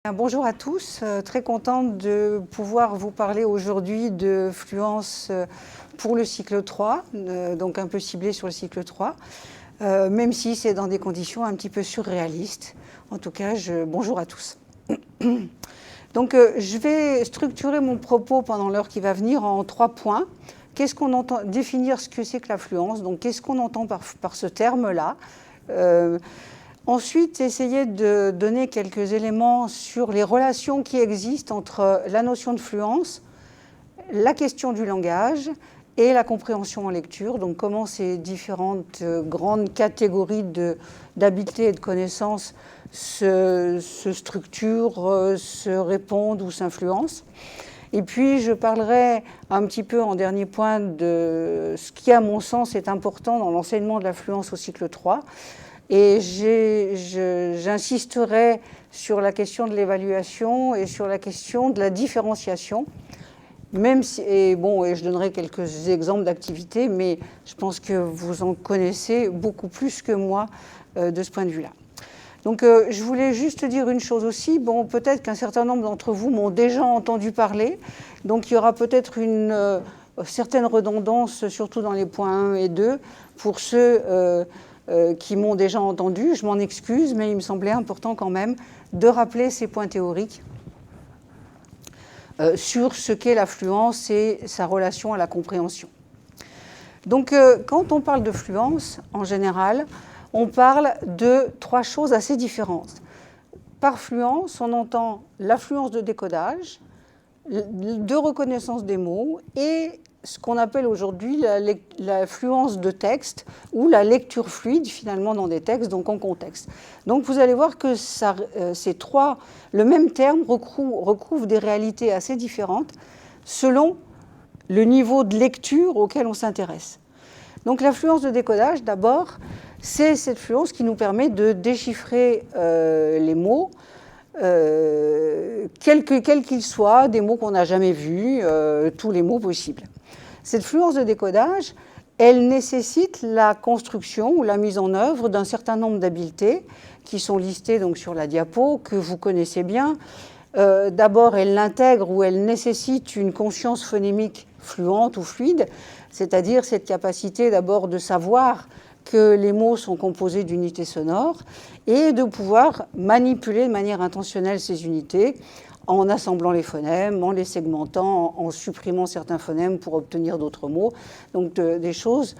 Bonjour à tous, très contente de pouvoir vous parler aujourd'hui de fluence pour le cycle 3, donc un peu ciblé sur le cycle 3, même si c'est dans des conditions un petit peu surréalistes. En tout cas, bonjour à tous. Donc je vais structurer mon propos pendant l'heure qui va venir en 3 points. Qu'est-ce qu'on entend, définir ce que c'est que la fluence, donc qu'est-ce qu'on entend par ce terme-là. Ensuite, essayer de donner quelques éléments sur les relations qui existent entre la notion de fluence, la question du langage et la compréhension en lecture. Donc comment ces différentes grandes catégories d'habiletés et de connaissances se structurent, se répondent ou s'influencent. Et puis je parlerai un petit peu en dernier point de ce qui, à mon sens, est important dans l'enseignement de la fluence au cycle 3. Et j'insisterai sur la question de l'évaluation et sur la question de la différenciation. Même si, et je donnerai quelques exemples d'activités, mais je pense que vous en connaissez beaucoup plus que moi de ce point de vue-là. Donc je voulais juste dire une chose aussi. Peut-être qu'un certain nombre d'entre vous m'ont déjà entendu parler. Donc il y aura peut-être une certaine redondance, surtout dans les points 1 et 2, pour ceux qui m'ont déjà entendu. Je m'en excuse, mais il me semblait important quand même de rappeler ces points théoriques sur ce qu'est la fluence et sa relation à la compréhension. Donc, quand on parle de fluence, en général, on parle de 3 choses assez différentes. Par fluence, on entend la fluence de décodage, de reconnaissance des mots et ce qu'on appelle aujourd'hui la fluence de texte ou la lecture fluide finalement dans des textes, donc en contexte. Donc vous allez voir que ces 3, le même terme recouvre des réalités assez différentes selon le niveau de lecture auquel on s'intéresse. Donc la fluence de décodage, d'abord, c'est cette fluence qui nous permet de déchiffrer les mots, quels qu'ils soient, des mots qu'on n'a jamais vus, tous les mots possibles. Cette fluence de décodage, elle nécessite la construction ou la mise en œuvre d'un certain nombre d'habiletés qui sont listées donc sur la diapo, que vous connaissez bien. D'abord, elle intègre ou elle nécessite une conscience phonémique fluente ou fluide, c'est-à-dire cette capacité d'abord de savoir que les mots sont composés d'unités sonores et de pouvoir manipuler de manière intentionnelle ces unités en assemblant les phonèmes, en les segmentant, en supprimant certains phonèmes pour obtenir d'autres mots. Donc des choses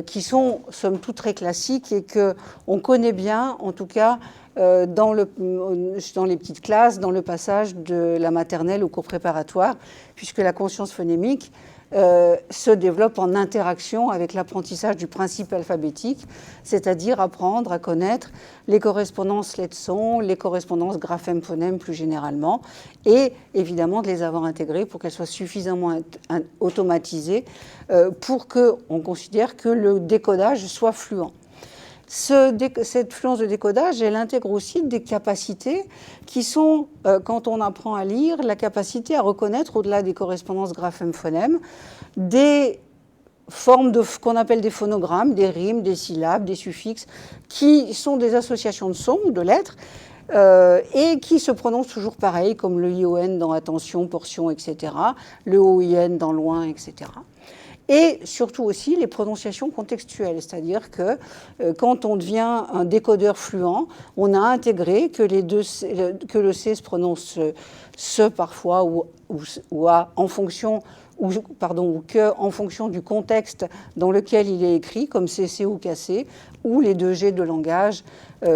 qui sont somme toute très classiques et qu'on connaît bien, en tout cas dans les petites classes, dans le passage de la maternelle au cours préparatoire, puisque la conscience phonémique se développe en interaction avec l'apprentissage du principe alphabétique, c'est-à-dire apprendre à connaître les correspondances lettres-sons, les correspondances graphèmes-phonèmes plus généralement, et évidemment de les avoir intégrées pour qu'elles soient suffisamment automatisées pour qu'on considère que le décodage soit fluent. Cette fluence de décodage, elle intègre aussi des capacités qui sont, quand on apprend à lire, la capacité à reconnaître, au-delà des correspondances graphèmes-phonèmes, des formes qu'on appelle des phonogrammes, des rimes, des syllabes, des suffixes, qui sont des associations de sons ou de lettres, et qui se prononcent toujours pareil, comme le ION dans attention, portion, etc., le OIN dans loin, etc. Et surtout aussi les prononciations contextuelles, c'est-à-dire que quand on devient un décodeur fluent, on a intégré que le C se prononce ce parfois ou a en fonction ou que en fonction du contexte dans lequel il est écrit, comme CC ou KC, ou les 2 G de langage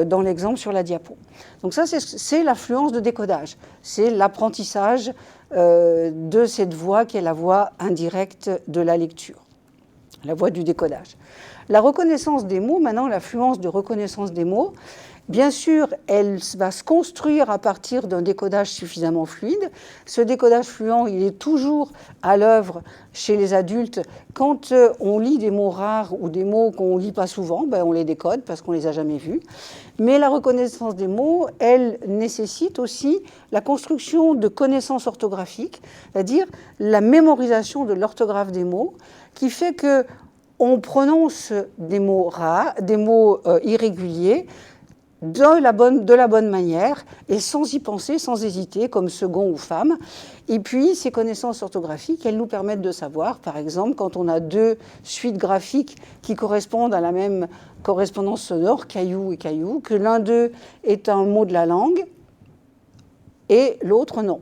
dans l'exemple sur la diapo. Donc ça, c'est la fluence de décodage, c'est l'apprentissage de cette voix qui est la voix indirecte de la lecture, la voix du décodage. La reconnaissance des mots, maintenant la fluence de reconnaissance des mots, bien sûr, elle va se construire à partir d'un décodage suffisamment fluide. Ce décodage fluent, il est toujours à l'œuvre chez les adultes. Quand on lit des mots rares ou des mots qu'on ne lit pas souvent, on les décode parce qu'on ne les a jamais vus. Mais la reconnaissance des mots, elle nécessite aussi la construction de connaissances orthographiques, c'est-à-dire la mémorisation de l'orthographe des mots, qui fait qu'on prononce des mots rares, des mots irréguliers, de la bonne manière et sans y penser, sans hésiter, comme second ou femme. Et puis, ces connaissances orthographiques, elles nous permettent de savoir, par exemple, quand on a deux suites graphiques qui correspondent à la même correspondance sonore, caillou et caillou, que l'un d'eux est un mot de la langue et l'autre non.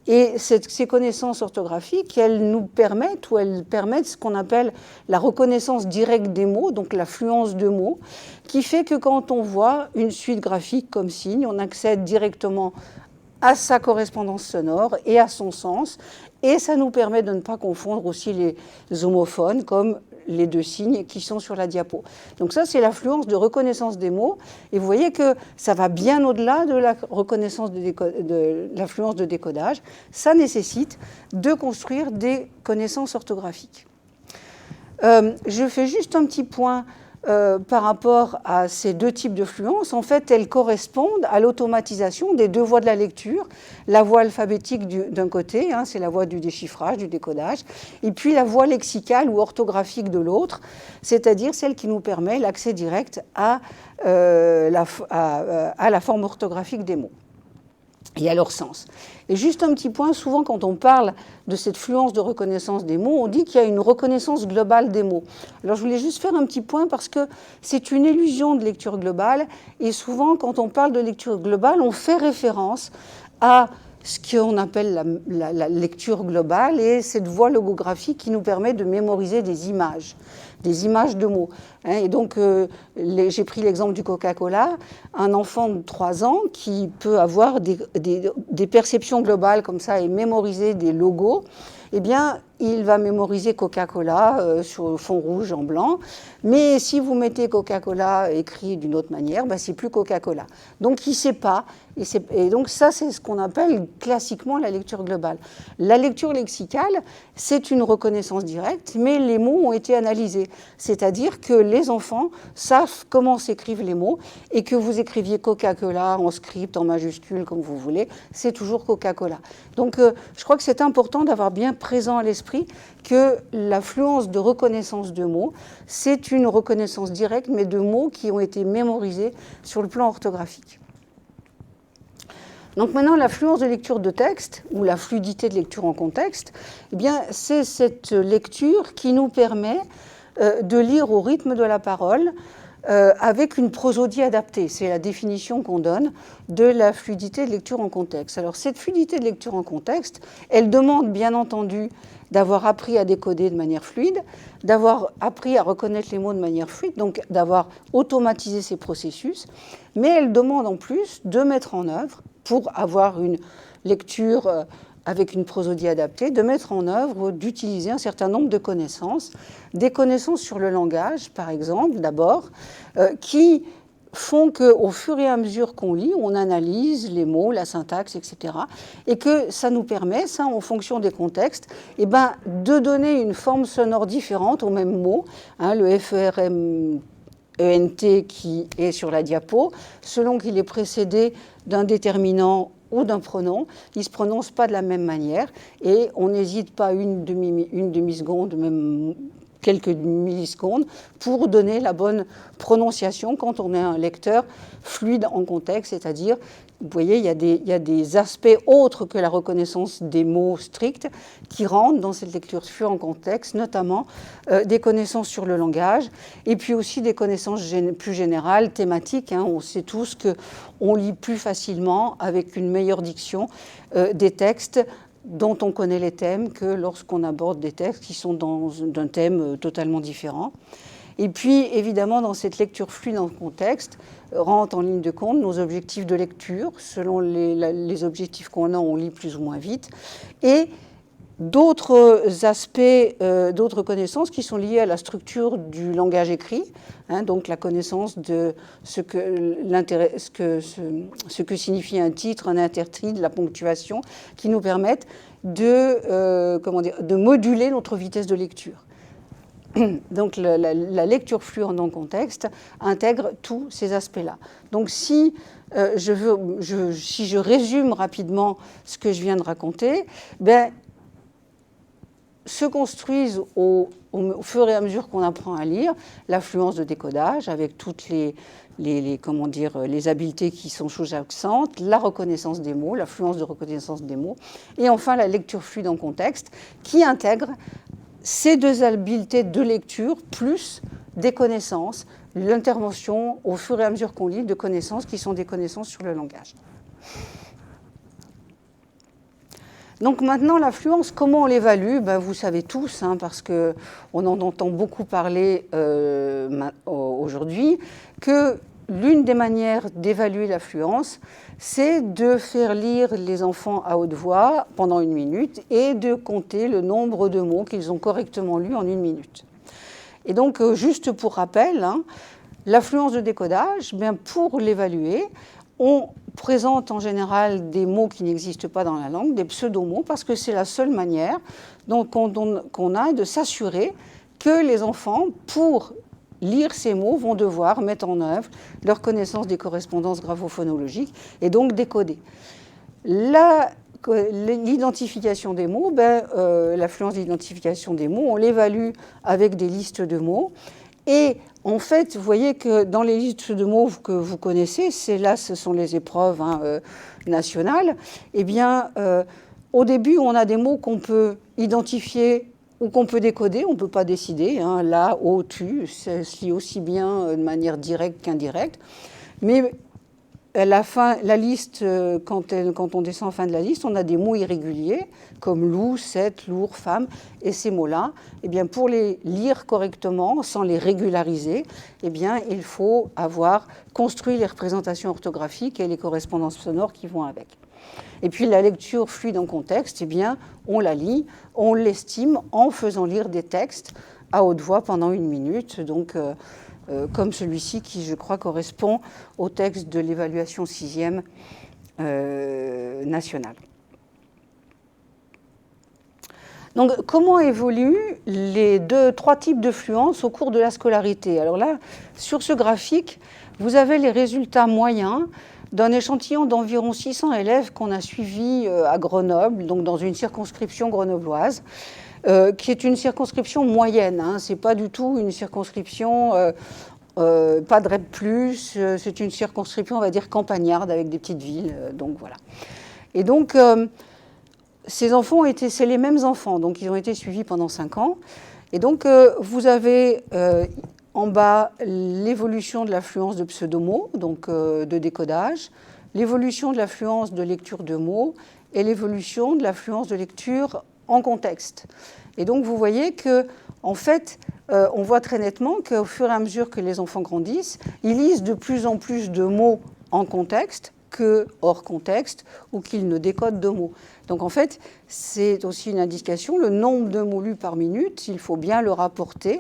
Et ces connaissances orthographiques, elles nous permettent, ou elles permettent ce qu'on appelle la reconnaissance directe des mots, donc la fluence de mots, qui fait que quand on voit une suite graphique comme signe, on accède directement à sa correspondance sonore et à son sens, et ça nous permet de ne pas confondre aussi les homophones comme les deux signes qui sont sur la diapo. Donc ça, c'est la fluence de reconnaissance des mots. Et vous voyez que ça va bien au-delà de la reconnaissance de la fluence de décodage. Ça nécessite de construire des connaissances orthographiques. Je fais juste un petit point par rapport à ces deux types de fluence. En fait, elles correspondent à l'automatisation des deux voies de la lecture. La voie alphabétique d'un côté, c'est la voie du déchiffrage, du décodage, et puis la voie lexicale ou orthographique de l'autre, c'est-à-dire celle qui nous permet l'accès direct à la forme orthographique des mots et à leur sens. Et juste un petit point, souvent quand on parle de cette fluence de reconnaissance des mots, on dit qu'il y a une reconnaissance globale des mots. Alors je voulais juste faire un petit point parce que c'est une illusion de lecture globale, et souvent quand on parle de lecture globale, on fait référence à ce qu'on appelle la lecture globale et cette voie logographique qui nous permet de mémoriser des images de mots. Et donc, j'ai pris l'exemple du Coca-Cola, un enfant de 3 ans qui peut avoir des perceptions globales comme ça et mémoriser des logos, eh bien, il va mémoriser Coca-Cola sur fond rouge en blanc. Mais si vous mettez Coca-Cola écrit d'une autre manière, c'est plus Coca-Cola. Donc, il ne sait pas. Et donc, ça, c'est ce qu'on appelle classiquement la lecture globale. La lecture lexicale, c'est une reconnaissance directe, mais les mots ont été analysés. C'est-à-dire que les enfants savent comment s'écrivent les mots et que vous écriviez Coca-Cola en script, en majuscule, comme vous voulez, c'est toujours Coca-Cola. Donc, je crois que c'est important d'avoir bien présent à l'esprit que la fluence de reconnaissance de mots, c'est une reconnaissance directe, mais de mots qui ont été mémorisés sur le plan orthographique. Donc maintenant, la fluence de lecture de texte, ou la fluidité de lecture en contexte, eh bien, c'est cette lecture qui nous permet de lire au rythme de la parole avec une prosodie adaptée. C'est la définition qu'on donne de la fluidité de lecture en contexte. Alors cette fluidité de lecture en contexte, elle demande bien entendu d'avoir appris à décoder de manière fluide, d'avoir appris à reconnaître les mots de manière fluide, donc d'avoir automatisé ces processus, mais elle demande en plus de mettre en œuvre, pour avoir une lecture avec une prosodie adaptée, de mettre en œuvre, d'utiliser un certain nombre de connaissances, des connaissances sur le langage, par exemple, d'abord, qui font qu'au fur et à mesure qu'on lit, on analyse les mots, la syntaxe, etc., et que ça nous permet, ça, en fonction des contextes, de donner une forme sonore différente au même mot, le FERM ENT qui est sur la diapo, selon qu'il est précédé d'un déterminant ou d'un pronom, il ne se prononce pas de la même manière et on n'hésite pas une demi-seconde, même quelques millisecondes, pour donner la bonne prononciation quand on est un lecteur fluide en contexte, c'est-à-dire, vous voyez, il y a des aspects autres que la reconnaissance des mots stricts qui rentrent dans cette lecture fluide en contexte, notamment des connaissances sur le langage, et puis aussi des connaissances plus générales, thématiques. On sait tous qu'on lit plus facilement, avec une meilleure diction, des textes dont on connaît les thèmes que lorsqu'on aborde des textes qui sont d'un thème totalement différent. Et puis, évidemment, dans cette lecture fluide en contexte, rentrent en ligne de compte nos objectifs de lecture. Selon les objectifs qu'on a, on lit plus ou moins vite. Et d'autres aspects, d'autres connaissances qui sont liées à la structure du langage écrit, donc la connaissance de ce que signifie un titre, un intertitre, la ponctuation, qui nous permettent de moduler notre vitesse de lecture. Donc la lecture fluide en contexte intègre tous ces aspects-là. Donc si je résume rapidement ce que je viens de raconter, se construisent au fur et à mesure qu'on apprend à lire, l'affluence de décodage avec toutes les habiletés qui sont sous-jacentes, la reconnaissance des mots, l'affluence de reconnaissance des mots, et enfin la lecture fluide en contexte qui intègre ces deux habiletés de lecture plus des connaissances, l'intervention au fur et à mesure qu'on lit de connaissances qui sont des connaissances sur le langage. Donc maintenant, l'affluence, comment on l'évalue? Vous savez tous, parce qu'on en entend beaucoup parler aujourd'hui, que l'une des manières d'évaluer l'affluence, c'est de faire lire les enfants à haute voix pendant 1 minute et de compter le nombre de mots qu'ils ont correctement lus en 1 minute. Et donc, juste pour rappel, l'affluence de décodage, pour l'évaluer, on présente en général des mots qui n'existent pas dans la langue, des pseudomots, parce que c'est la seule manière qu'on a de s'assurer que les enfants, pour lire ces mots, vont devoir mettre en œuvre leur connaissance des correspondances graphophonologiques et donc décoder. L'identification des mots, l'affluence d'identification des mots, on l'évalue avec des listes de mots. Et en fait, vous voyez que dans les listes de mots que vous connaissez, ce sont les épreuves nationales, au début, on a des mots qu'on peut identifier ou qu'on peut décoder, on ne peut pas décider. Là, au, tu, ça se lit aussi bien de manière directe qu'indirecte. Mais à la fin, la liste, quand on descend en fin de la liste, on a des mots irréguliers, comme loup, cèpe, lourd, femme. Et ces mots-là, pour les lire correctement, sans les régulariser, il faut avoir construit les représentations orthographiques et les correspondances sonores qui vont avec. Et puis la lecture fluide en contexte, on la lit, on l'estime en faisant lire des textes à haute voix pendant 1 minute. Donc, comme celui-ci qui, je crois, correspond au texte de l'évaluation 6e nationale. Donc, comment évoluent les 3 types de fluence au cours de la scolarité? Alors là, sur ce graphique, vous avez les résultats moyens d'un échantillon d'environ 600 élèves qu'on a suivi à Grenoble, donc dans une circonscription grenobloise, qui est une circonscription moyenne. Ce n'est pas du tout une circonscription, pas de REP+, c'est une circonscription, on va dire, campagnarde, avec des petites villes. Donc voilà. Et donc, ces enfants c'est les mêmes enfants, donc ils ont été suivis pendant 5 ans. Et donc, vous avez en bas l'évolution de l'affluence de pseudomots, donc de décodage, l'évolution de l'affluence de lecture de mots et l'évolution de l'affluence de lecture en contexte. Et donc, vous voyez que, en fait, on voit très nettement qu'au fur et à mesure que les enfants grandissent, ils lisent de plus en plus de mots en contexte que hors contexte ou qu'ils ne décodent de mots. Donc, en fait, c'est aussi une indication, le nombre de mots lus par minute, il faut bien le rapporter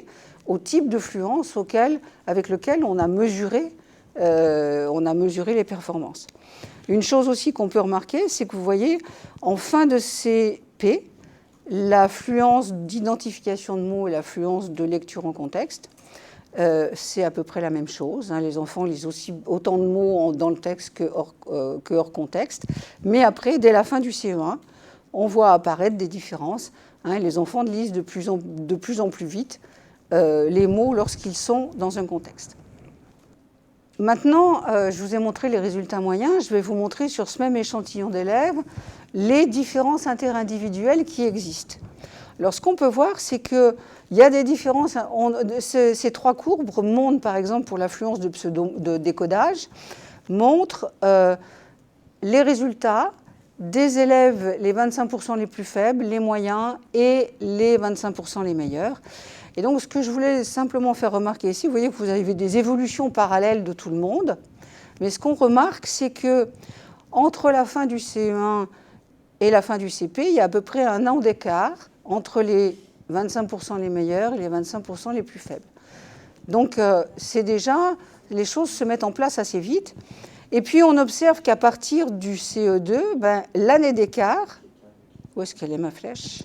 au type de fluence avec lequel on a mesuré les performances. Une chose aussi qu'on peut remarquer, c'est que vous voyez, en fin de CP, l'affluence d'identification de mots et l'affluence de lecture en contexte, c'est à peu près la même chose. Les enfants lisent autant de mots dans le texte que hors contexte. Mais après, dès la fin du CE1, on voit apparaître des différences. Les enfants lisent de plus en plus vite les mots lorsqu'ils sont dans un contexte. Maintenant, je vous ai montré les résultats moyens. Je vais vous montrer sur ce même échantillon d'élèves les différences interindividuelles qui existent. Alors, ce qu'on peut voir, c'est qu'il y a des différences. Ces 3 courbes montrent, par exemple, pour l'affluence de décodage, montrent les résultats des élèves, les 25% les plus faibles, les moyens et les 25% les meilleurs. Et donc, ce que je voulais simplement faire remarquer ici, vous voyez que vous avez des évolutions parallèles de tout le monde. Mais ce qu'on remarque, c'est que entre la fin du CE1 et la fin du CP, il y a à peu près 1 an d'écart entre les 25% les meilleurs et les 25% les plus faibles. Donc, c'est déjà, les choses se mettent en place assez vite. Et puis, on observe qu'à partir du CE2, l'année d'écart, où est-ce qu'elle est ma flèche ?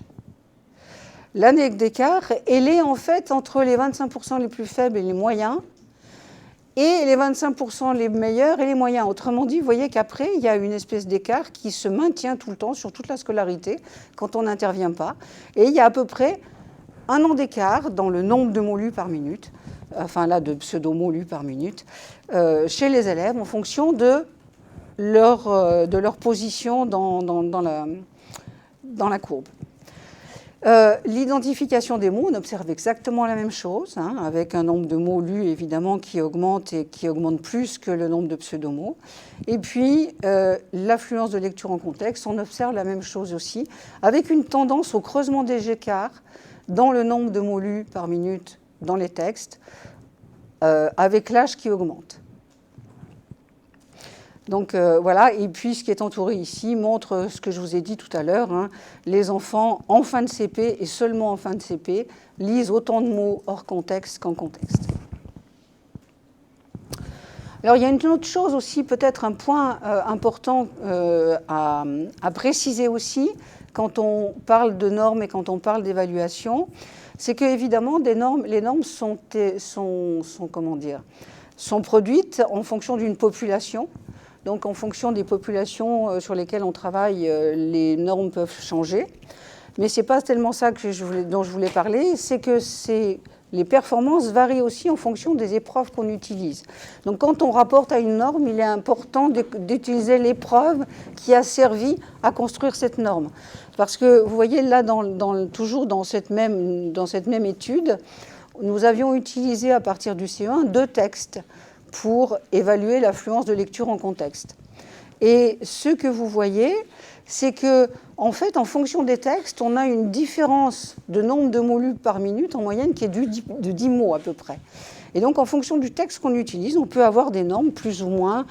L'année d'écart, elle est en fait entre les 25% les plus faibles et les moyens, et les 25% les meilleurs et les moyens. Autrement dit, vous voyez qu'après, il y a une espèce d'écart qui se maintient tout le temps sur toute la scolarité quand on n'intervient pas. Et il y a à peu près 1 an d'écart dans le nombre de mots lus par minute, enfin là, de pseudo-mots lus par minute, chez les élèves en fonction de leur position dans la courbe. L'identification des mots, on observe exactement la même chose, hein, avec un nombre de mots lus évidemment qui augmente et qui augmente plus que le nombre de pseudomots. Et puis l'affluence de lecture en contexte, on observe la même chose aussi, avec une tendance au creusement des écarts dans le nombre de mots lus par minute dans les textes, avec l'âge qui augmente. Donc voilà, et puis ce qui est entouré ici montre ce que je vous ai dit tout à l'heure, hein, les enfants en fin de CP et seulement en fin de CP lisent autant de mots hors contexte qu'en contexte. Alors il y a une autre chose aussi, peut-être un point important à préciser aussi quand on parle de normes et quand on parle d'évaluation, c'est que évidemment les normes sont produites en fonction d'une population. Donc en fonction des populations sur lesquelles on travaille, les normes peuvent changer. Mais ce n'est pas tellement ça dont je voulais parler, c'est que les performances varient aussi en fonction des épreuves qu'on utilise. Donc quand on rapporte à une norme, il est important d'utiliser l'épreuve qui a servi à construire cette norme. Parce que vous voyez là, toujours dans cette même étude, nous avions utilisé à partir du CE1 2 textes pour évaluer l'affluence de lecture en contexte. Et ce que vous voyez, c'est que, en fait, en fonction des textes, on a une différence de nombre de mots lus par minute en moyenne qui est de 10 mots à peu près. Et donc, en fonction du texte qu'on utilise, on peut avoir des normes plus ou moins,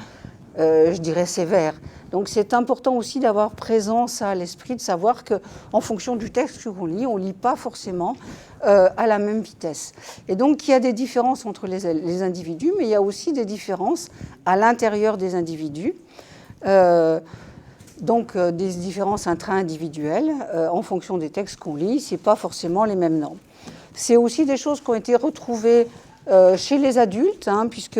je dirais, sévères. Donc, c'est important aussi d'avoir présent ça à l'esprit, de savoir qu'en fonction du texte qu'on lit, on ne lit pas forcément à la même vitesse. Et donc, il y a des différences entre les individus, mais il y a aussi des différences à l'intérieur des individus. Donc, des différences intra-individuelles en fonction des textes qu'on lit, ce n'est pas forcément les mêmes normes. C'est aussi des choses qui ont été retrouvées chez les adultes, hein, puisque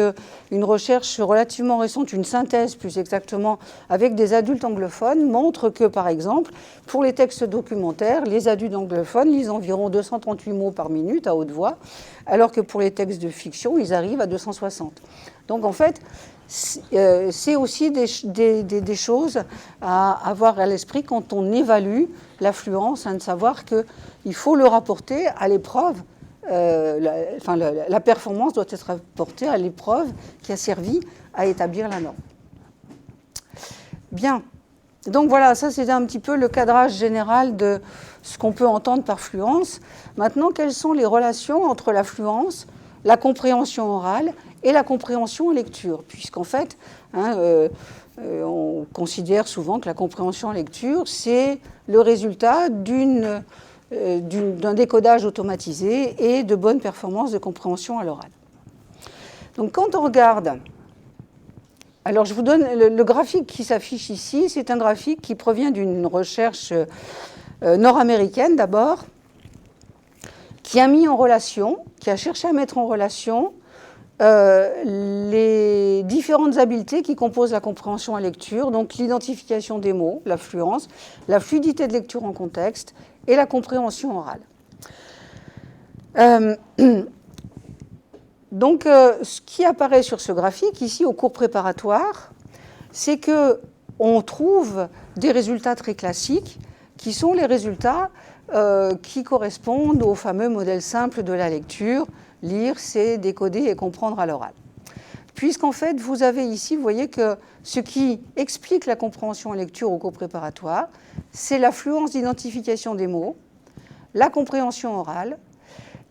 une recherche relativement récente, une synthèse plus exactement, avec des adultes anglophones, montre que, par exemple, pour les textes documentaires, les adultes anglophones lisent environ 238 mots par minute à haute voix, alors que pour les textes de fiction, ils arrivent à 260. Donc, en fait, c'est aussi des choses à avoir à l'esprit quand on évalue l'affluence, hein, de savoir qu'il faut le rapporter à l'épreuve. La performance doit être rapportée à l'épreuve qui a servi à établir la norme. Bien. Donc voilà, ça c'est un petit peu le cadrage général de ce qu'on peut entendre par fluence. Maintenant, quelles sont les relations entre la fluence, la compréhension orale et la compréhension en lecture? Puisqu'en fait, on considère souvent que la compréhension en lecture, c'est le résultat d'un décodage automatisé et de bonnes performances de compréhension à l'oral. Donc quand on regarde, alors je vous donne le graphique qui s'affiche ici, c'est un graphique qui provient d'une recherche nord-américaine d'abord, qui a cherché à mettre en relation les différentes habiletés qui composent la compréhension à lecture, donc l'identification des mots, la fluence, la fluidité de lecture en contexte et la compréhension orale. Donc, ce qui apparaît sur ce graphique, ici au cours préparatoire, c'est qu'on trouve des résultats très classiques qui sont les résultats qui correspondent au fameux modèle simple de la lecture. Lire, c'est décoder et comprendre à l'oral. Puisqu'en fait, vous avez ici, vous voyez que ce qui explique la compréhension en lecture au cours préparatoire, c'est l'affluence d'identification des mots, la compréhension orale.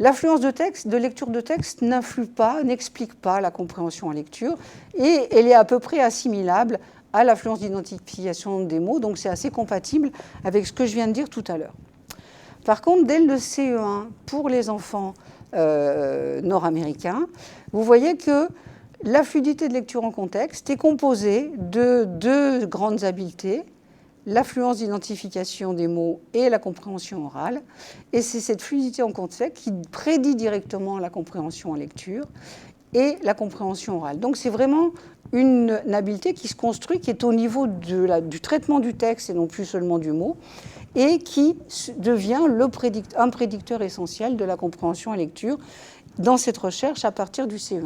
L'affluence de lecture de texte n'explique pas la compréhension en lecture, et elle est à peu près assimilable à l'affluence d'identification des mots, donc c'est assez compatible avec ce que je viens de dire tout à l'heure. Par contre, dès le CE1, pour les enfants nord-américains, vous voyez que la fluidité de lecture en contexte est composée de 2 grandes habiletés, l'affluence d'identification des mots et la compréhension orale. Et c'est cette fluidité en contexte qui prédit directement la compréhension en lecture. et la compréhension orale. Donc c'est vraiment une habileté qui se construit, qui est au niveau du traitement du texte et non plus seulement du mot, et qui devient un prédicteur essentiel de la compréhension et lecture dans cette recherche à partir du CE1.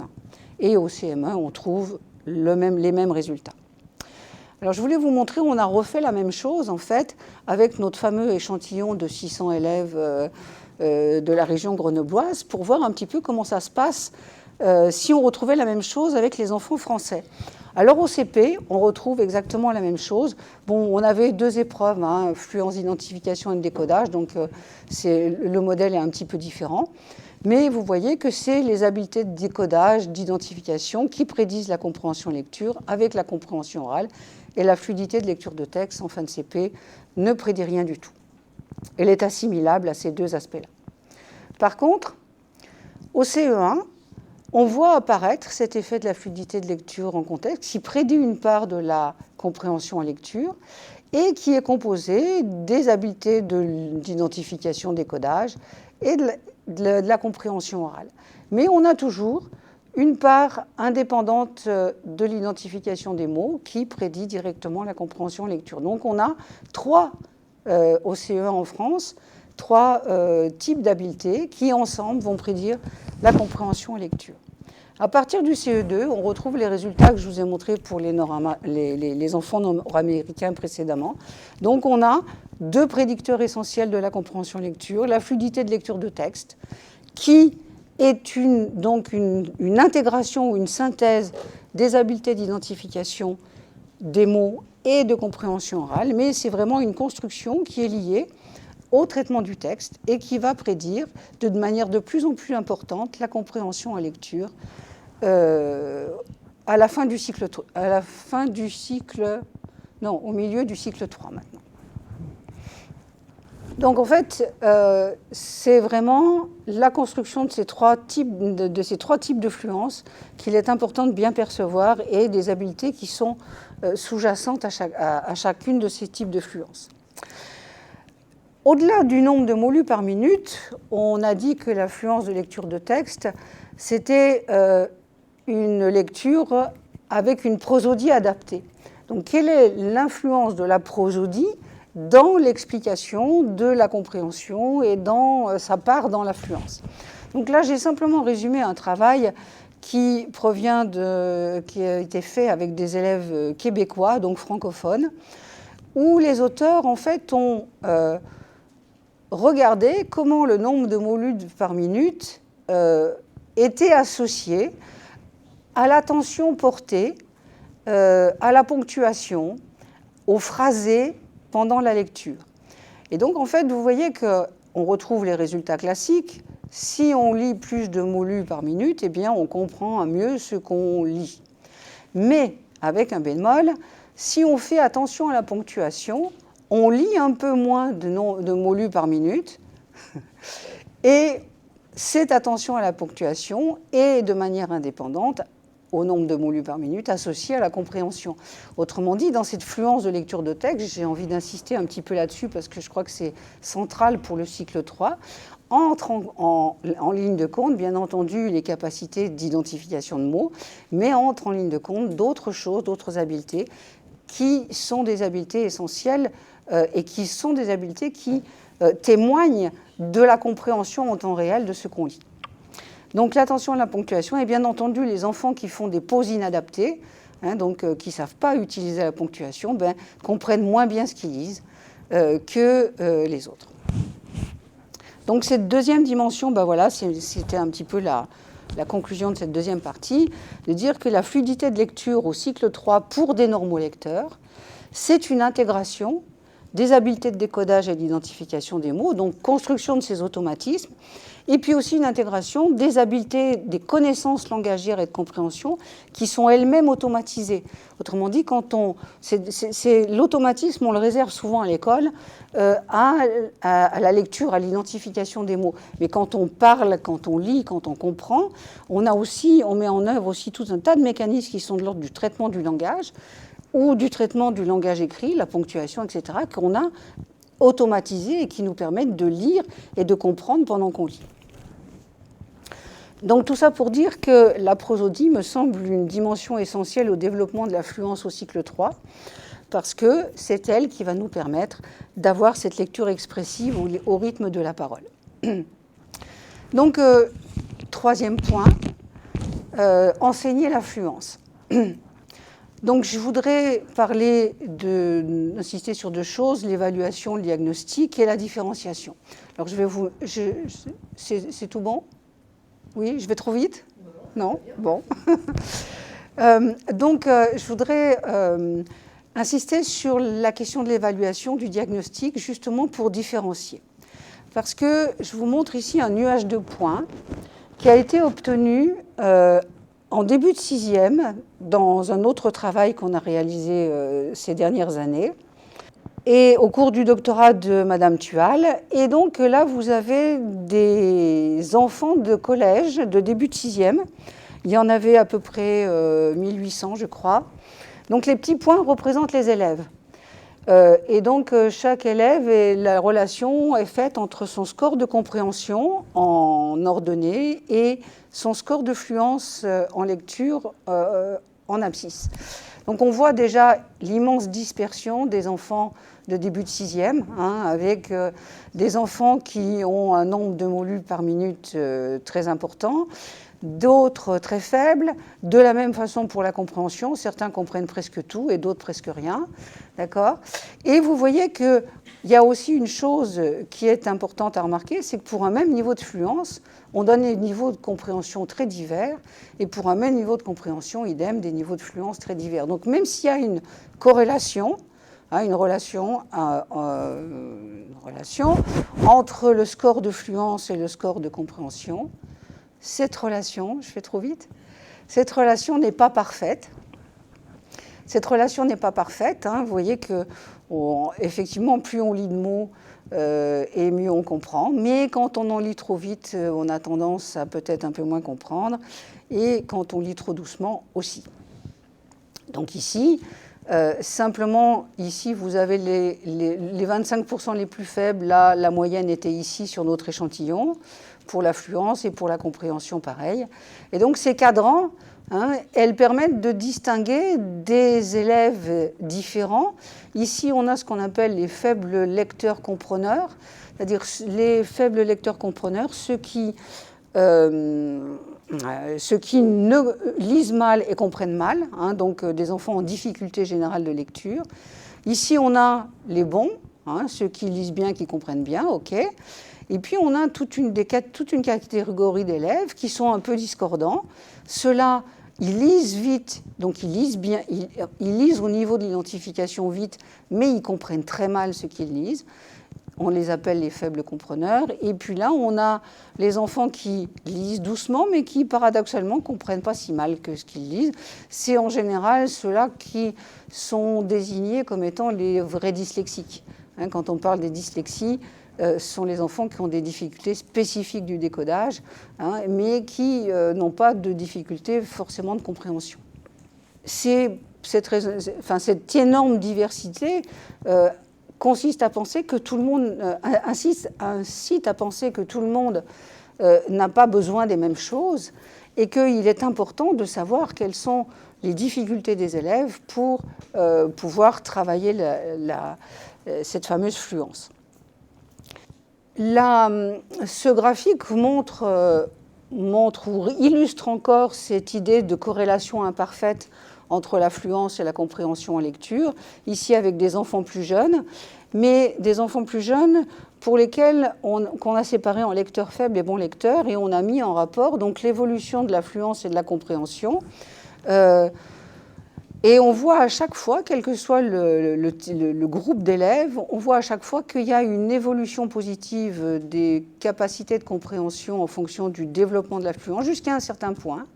Et au CM1, on trouve les mêmes résultats. Alors je voulais vous montrer, on a refait la même chose en fait avec notre fameux échantillon de 600 élèves de la région grenobloise pour voir un petit peu comment ça se passe si on retrouvait la même chose avec les enfants français. Alors au CP, on retrouve exactement la même chose. Bon, on avait 2 épreuves, hein, fluence d'identification et de décodage, donc le modèle est un petit peu différent. Mais vous voyez que c'est les habiletés de décodage, d'identification qui prédisent la compréhension-lecture avec la compréhension orale. Et la fluidité de lecture de texte en fin de CP ne prédit rien du tout. Elle est assimilable à ces 2 aspects-là. Par contre, au CE1, on voit apparaître cet effet de la fluidité de lecture en contexte qui prédit une part de la compréhension en lecture et qui est composé des habiletés d'identification, décodage et de la compréhension orale. Mais on a toujours une part indépendante de l'identification des mots qui prédit directement la compréhension en lecture. Donc on a 3 au CE1 en France, 3 types d'habiletés qui ensemble vont prédire la compréhension en lecture. À partir du CE2, on retrouve les résultats que je vous ai montrés pour les enfants nord-américains précédemment. Donc on a 2 prédicteurs essentiels de la compréhension lecture, la fluidité de lecture de texte, qui est donc une intégration ou une synthèse des habiletés d'identification des mots et de compréhension orale, mais c'est vraiment une construction qui est liée au traitement du texte et qui va prédire de manière de plus en plus importante la compréhension en lecture au milieu du cycle 3 maintenant. Donc en fait, c'est vraiment la construction de ces 3 types de fluence qu'il est important de bien percevoir et des habiletés qui sont sous-jacentes à chacune de ces types de fluence. Au-delà du nombre de mots lus par minute, on a dit que la fluence de lecture de texte, c'était une lecture avec une prosodie adaptée. Donc quelle est l'influence de la prosodie dans l'explication de la compréhension et dans sa part dans la fluence? Donc là, j'ai simplement résumé un travail qui a été fait avec des élèves québécois, donc francophones, où les auteurs, en fait, ont regardé comment le nombre de mots lus par minute était associé à l'attention portée, à la ponctuation, au phrasé pendant la lecture. Et donc, en fait, vous voyez qu'on retrouve les résultats classiques. Si on lit plus de mots lus par minute, eh bien, on comprend mieux ce qu'on lit. Mais, avec un bémol, si on fait attention à la ponctuation, on lit un peu moins de mots lus par minute. Et cette attention à la ponctuation est de manière indépendante au nombre de mots lus par minute associé à la compréhension. Autrement dit, dans cette fluence de lecture de texte, j'ai envie d'insister un petit peu là-dessus parce que je crois que c'est central pour le cycle 3, entre en ligne de compte, bien entendu, les capacités d'identification de mots, mais entre en ligne de compte d'autres choses, d'autres habiletés qui sont des habiletés essentielles et qui sont des habiletés qui témoignent de la compréhension en temps réel de ce qu'on lit. Donc l'attention à la ponctuation, et bien entendu les enfants qui font des pauses inadaptées, qui ne savent pas utiliser la ponctuation, comprennent moins bien ce qu'ils lisent que les autres. Donc cette deuxième dimension, c'était un petit peu la conclusion de cette deuxième partie, de dire que la fluidité de lecture au cycle 3 pour des normolecteurs, c'est une intégration des habiletés de décodage et d'identification des mots, donc construction de ces automatismes, et puis aussi une intégration des habiletés, des connaissances langagières et de compréhension qui sont elles-mêmes automatisées. Autrement dit, l'automatisme, on le réserve souvent à l'école à la lecture, à l'identification des mots. Mais quand on parle, quand on lit, quand on comprend, on met en œuvre aussi tout un tas de mécanismes qui sont de l'ordre du traitement du langage ou du traitement du langage écrit, la ponctuation, etc., qu'on a automatisé et qui nous permettent de lire et de comprendre pendant qu'on lit. Donc tout ça pour dire que la prosodie me semble une dimension essentielle au développement de la fluence au cycle 3, parce que c'est elle qui va nous permettre d'avoir cette lecture expressive au rythme de la parole. Donc, troisième point, enseigner la fluence. Donc je voudrais insister sur deux choses, l'évaluation, le diagnostic et la différenciation. Alors c'est tout bon? Oui, je vais trop vite? Non? Bon. Donc je voudrais insister sur la question de l'évaluation, du diagnostic, justement pour différencier. Parce que je vous montre ici un nuage de points qui a été obtenu en début de sixième, dans un autre travail qu'on a réalisé ces dernières années, et au cours du doctorat de Madame Tual. Et donc là, vous avez des enfants de collège, de début de sixième. Il y en avait à peu près 1800, je crois. Donc les petits points représentent les élèves. Et donc chaque élève, la relation est faite entre son score de compréhension en ordonnée et son score de fluence en lecture en abscisse. Donc on voit déjà l'immense dispersion des enfants de début de sixième, avec des enfants qui ont un nombre de mots lus par minute très important, d'autres très faibles, de la même façon pour la compréhension, certains comprennent presque tout et d'autres presque rien, d'accord ? Et vous voyez qu'il y a aussi une chose qui est importante à remarquer, c'est que pour un même niveau de fluence, on donne des niveaux de compréhension très divers, et pour un même niveau de compréhension, idem, des niveaux de fluence très divers. Donc même s'il y a une corrélation, une relation entre le score de fluence et le score de compréhension, cette relation, je fais trop vite, cette relation n'est pas parfaite. Cette relation n'est pas parfaite. Vous voyez que, effectivement, plus on lit de mots et mieux on comprend. Mais quand on en lit trop vite, on a tendance à peut-être un peu moins comprendre. Et quand on lit trop doucement aussi. Donc ici, simplement, ici, vous avez les 25% les plus faibles. Là, la moyenne était ici sur notre échantillon, pour la fluence et pour la compréhension, pareil. Et donc, ces cadrans, elles permettent de distinguer des élèves différents. Ici, on a ce qu'on appelle les faibles lecteurs-compreneurs, c'est-à-dire les faibles lecteurs-compreneurs, ceux qui ne lisent mal et comprennent mal, donc des enfants en difficulté générale de lecture. Ici, on a les bons, ceux qui lisent bien, qui comprennent bien, ok. Et puis, on a toute une catégorie d'élèves qui sont un peu discordants. Ceux-là, ils lisent vite, donc ils lisent bien, ils lisent au niveau de l'identification vite, mais ils comprennent très mal ce qu'ils lisent. On les appelle les faibles compreneurs. Et puis là, on a les enfants qui lisent doucement, mais qui, paradoxalement, ne comprennent pas si mal que ce qu'ils lisent. C'est en général ceux-là qui sont désignés comme étant les vrais dyslexiques. Quand on parle des dyslexies, ce sont les enfants qui ont des difficultés spécifiques du décodage, mais qui n'ont pas de difficultés forcément de compréhension. Cette énorme diversité consiste à penser que tout le monde, incite à penser que tout le monde n'a pas besoin des mêmes choses et qu'il est important de savoir quelles sont les difficultés des élèves pour pouvoir travailler cette fameuse fluence. Ce graphique montre ou illustre encore cette idée de corrélation imparfaite entre la fluence et la compréhension en lecture, ici avec des enfants plus jeunes, mais des enfants plus jeunes pour lesquels qu'on a séparé en lecteurs faibles et bons lecteurs, et on a mis en rapport donc l'évolution de la fluence et de la compréhension. Et on voit à chaque fois, quel que soit le groupe d'élèves, on voit à chaque fois qu'il y a une évolution positive des capacités de compréhension en fonction du développement de la fluence jusqu'à un certain point.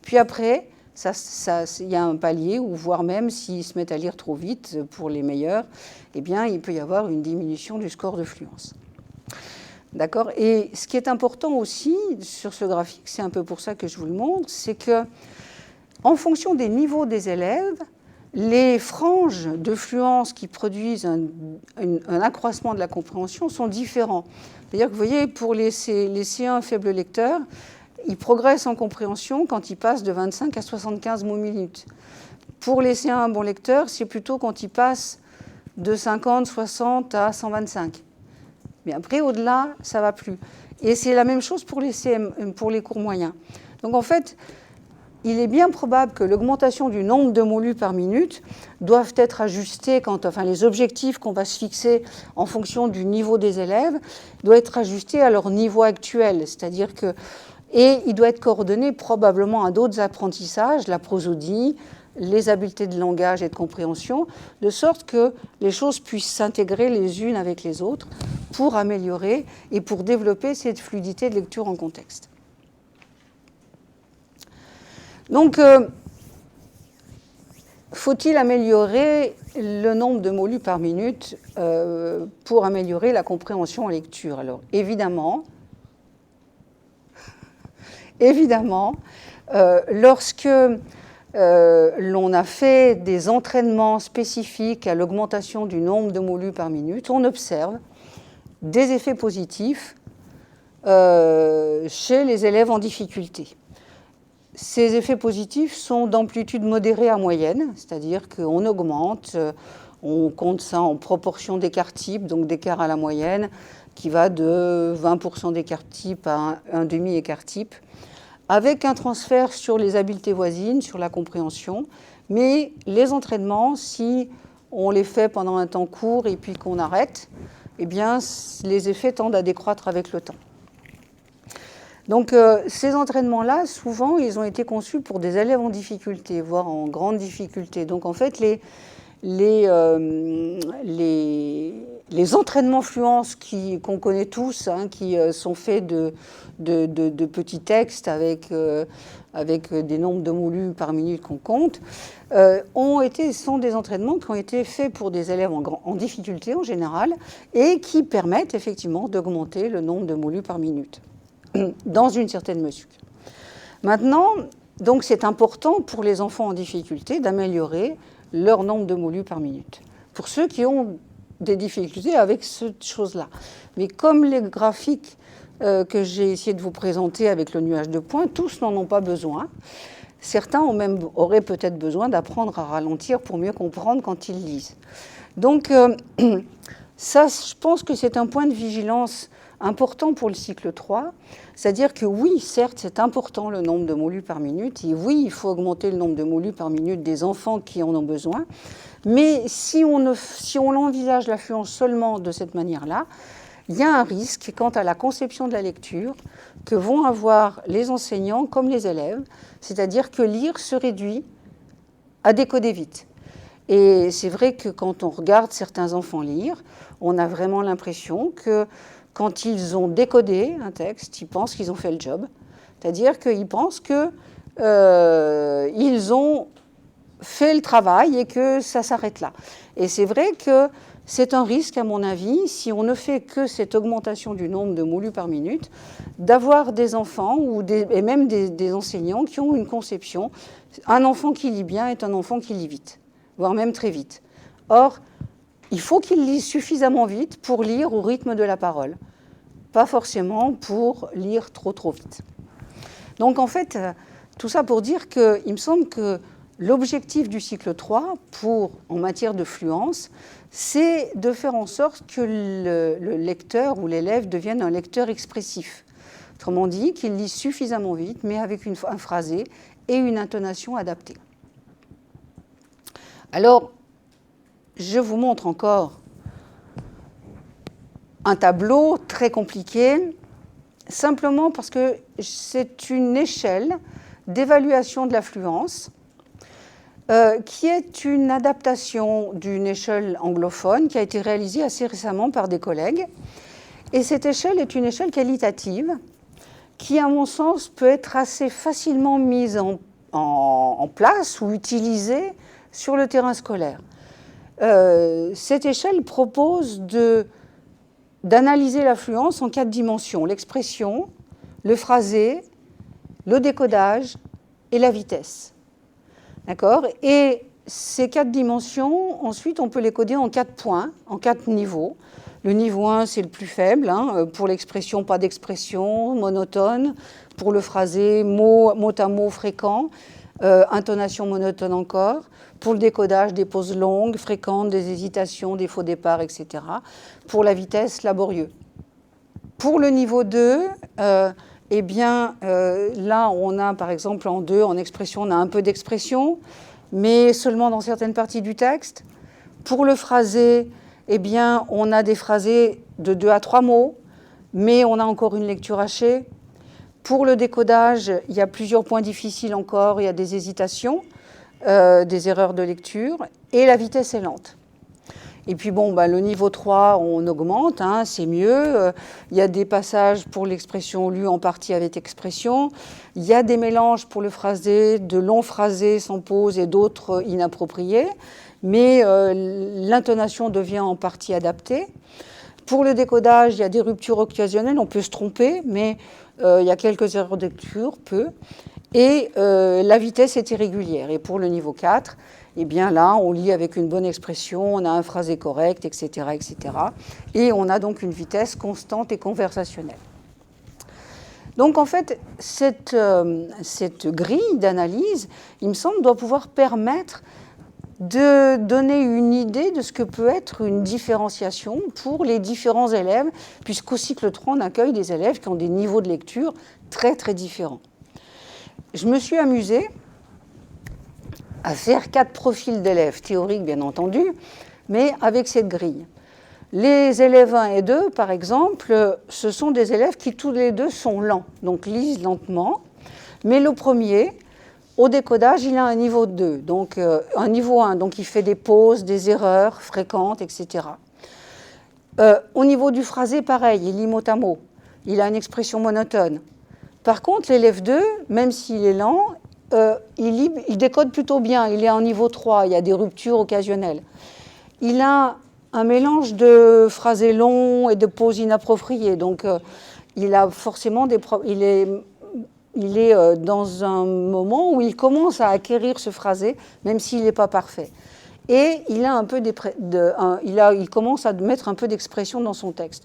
Puis après, il y a un palier, ou voire même s'ils se mettent à lire trop vite pour les meilleurs, eh bien, il peut y avoir une diminution du score de fluence. D'accord ? Et ce qui est important aussi sur ce graphique, c'est un peu pour ça que je vous le montre, c'est que en fonction des niveaux des élèves, les franges de fluence qui produisent un accroissement de la compréhension sont différents. C'est-à-dire que vous voyez, pour les C1 faibles lecteurs, ils progressent en compréhension quand ils passent de 25 à 75 mots minutes. Pour laisser un bon lecteur, c'est plutôt quand ils passent de 50, 60 à 125. Mais après, au-delà, ça ne va plus. Et c'est la même chose pour les CM, pour les cours moyens. Donc en fait, il est bien probable que l'augmentation du nombre de mots lus par minute doivent être ajustés les objectifs qu'on va se fixer en fonction du niveau des élèves doivent être ajustés à leur niveau actuel. C'est-à-dire que, et il doit être coordonné probablement à d'autres apprentissages, la prosodie, les habiletés de langage et de compréhension, de sorte que les choses puissent s'intégrer les unes avec les autres pour améliorer et pour développer cette fluidité de lecture en contexte. Donc, faut-il améliorer le nombre de mots lus par minute pour améliorer la compréhension en lecture? Alors, évidemment, lorsque l'on a fait des entraînements spécifiques à l'augmentation du nombre de mots lus par minute, on observe des effets positifs chez les élèves en difficulté. Ces effets positifs sont d'amplitude modérée à moyenne, c'est-à-dire qu'on augmente, on compte ça en proportion d'écart type, donc d'écart à la moyenne, qui va de 20% d'écart type à un demi-écart type, avec un transfert sur les habiletés voisines, sur la compréhension. Mais les entraînements, si on les fait pendant un temps court et puis qu'on arrête, eh bien, les effets tendent à décroître avec le temps. Donc, ces entraînements-là, souvent, ils ont été conçus pour des élèves en difficulté, voire en grande difficulté. Donc, en fait, les entraînements fluence qu'on connaît tous, qui sont faits de petits textes avec des nombres de mots lus par minute qu'on compte, sont des entraînements qui ont été faits pour des élèves en difficulté en général et qui permettent effectivement d'augmenter le nombre de mots lus par minute, dans une certaine mesure. Maintenant, donc c'est important pour les enfants en difficulté d'améliorer leur nombre de mots lus par minute. Pour ceux qui ont des difficultés avec cette chose-là. Mais comme les graphiques que j'ai essayé de vous présenter avec le nuage de points, tous n'en ont pas besoin. Certains auraient peut-être besoin d'apprendre à ralentir pour mieux comprendre quand ils lisent. Donc ça, je pense que c'est un point de vigilance important pour le cycle 3, c'est-à-dire que oui, certes, c'est important le nombre de mots lus par minute, et oui, il faut augmenter le nombre de mots lus par minute des enfants qui en ont besoin, mais si on envisage la fluence seulement de cette manière-là, il y a un risque quant à la conception de la lecture que vont avoir les enseignants comme les élèves, c'est-à-dire que lire se réduit à décoder vite. Et c'est vrai que quand on regarde certains enfants lire, on a vraiment l'impression que quand ils ont décodé un texte, ils pensent qu'ils ont fait le job. C'est-à-dire qu'ils pensent qu'ils ont fait le travail et que ça s'arrête là. Et c'est vrai que c'est un risque, à mon avis, si on ne fait que cette augmentation du nombre de mots lus par minute, d'avoir des enfants et même des enseignants qui ont une conception. Un enfant qui lit bien est un enfant qui lit vite, voire même très vite. Or, il faut qu'il lise suffisamment vite pour lire au rythme de la parole, pas forcément pour lire trop vite. Donc en fait, tout ça pour dire qu'il me semble que l'objectif du cycle 3, en matière de fluence, c'est de faire en sorte que le lecteur ou l'élève devienne un lecteur expressif. Autrement dit, qu'il lise suffisamment vite, mais avec un phrasé et une intonation adaptée. Alors, je vous montre encore un tableau très compliqué, simplement parce que c'est une échelle d'évaluation de la fluence qui est une adaptation d'une échelle anglophone qui a été réalisée assez récemment par des collègues. Et cette échelle est une échelle qualitative qui, à mon sens, peut être assez facilement mise en place ou utilisée sur le terrain scolaire. Cette échelle propose d'analyser la fluence en 4 dimensions: l'expression, le phrasé, le décodage et la vitesse. D'accord ? Et ces 4 dimensions, ensuite, on peut les coder en 4 points, en 4 niveaux. Le niveau 1, c'est le plus faible. Pour l'expression, pas d'expression, monotone. pour le phrasé, mot à mot fréquent, intonation monotone encore. Pour le décodage, des pauses longues, fréquentes, des hésitations, des faux départs, etc. Pour la vitesse, laborieux. Pour le niveau 2, eh bien, là, on a, par exemple, en 2, en expression, on a un peu d'expression, mais seulement dans certaines parties du texte. Pour le phrasé, eh bien, on a des phrasés de 2 à 3 mots, mais on a encore une lecture hachée. Pour le décodage, il y a plusieurs points difficiles encore, il y a des hésitations, des erreurs de lecture, et la vitesse est lente. Et puis bon, le niveau 3, on augmente, hein, c'est mieux. Il y a des passages pour l'expression lue en partie avec expression. Il y a des mélanges pour le phrasé, de longs phrasés sans pause et d'autres inappropriés. Mais l'intonation devient en partie adaptée. Pour le décodage, il y a des ruptures occasionnelles, on peut se tromper, mais il y a quelques erreurs de lecture, peu. Et la vitesse est irrégulière. Et pour le niveau 4, eh bien là, on lit avec une bonne expression, on a un phrasé correct, etc., etc. Et on a donc une vitesse constante et conversationnelle. Donc en fait, cette grille d'analyse, il me semble, doit pouvoir permettre de donner une idée de ce que peut être une différenciation pour les différents élèves, puisqu'au cycle 3, on accueille des élèves qui ont des niveaux de lecture très, très différents. Je me suis amusée à faire 4 profils d'élèves, théoriques bien entendu, mais avec cette grille. Les élèves 1 et 2, par exemple, ce sont des élèves qui tous les deux sont lents, donc lisent lentement, mais le premier, au décodage, il a un niveau 2, donc un niveau 1, donc il fait des pauses, des erreurs fréquentes, etc. Au niveau du phrasé, pareil, il lit mot à mot, il a une expression monotone. Par contre, l'élève 2, même s'il est lent, il décode plutôt bien, il est en niveau 3, il y a des ruptures occasionnelles. Il a un mélange de phrasés longs et de pauses inappropriées, donc il a forcément il est dans un moment où il commence à acquérir ce phrasé, même s'il n'est pas parfait. Et il commence à mettre un peu d'expression dans son texte.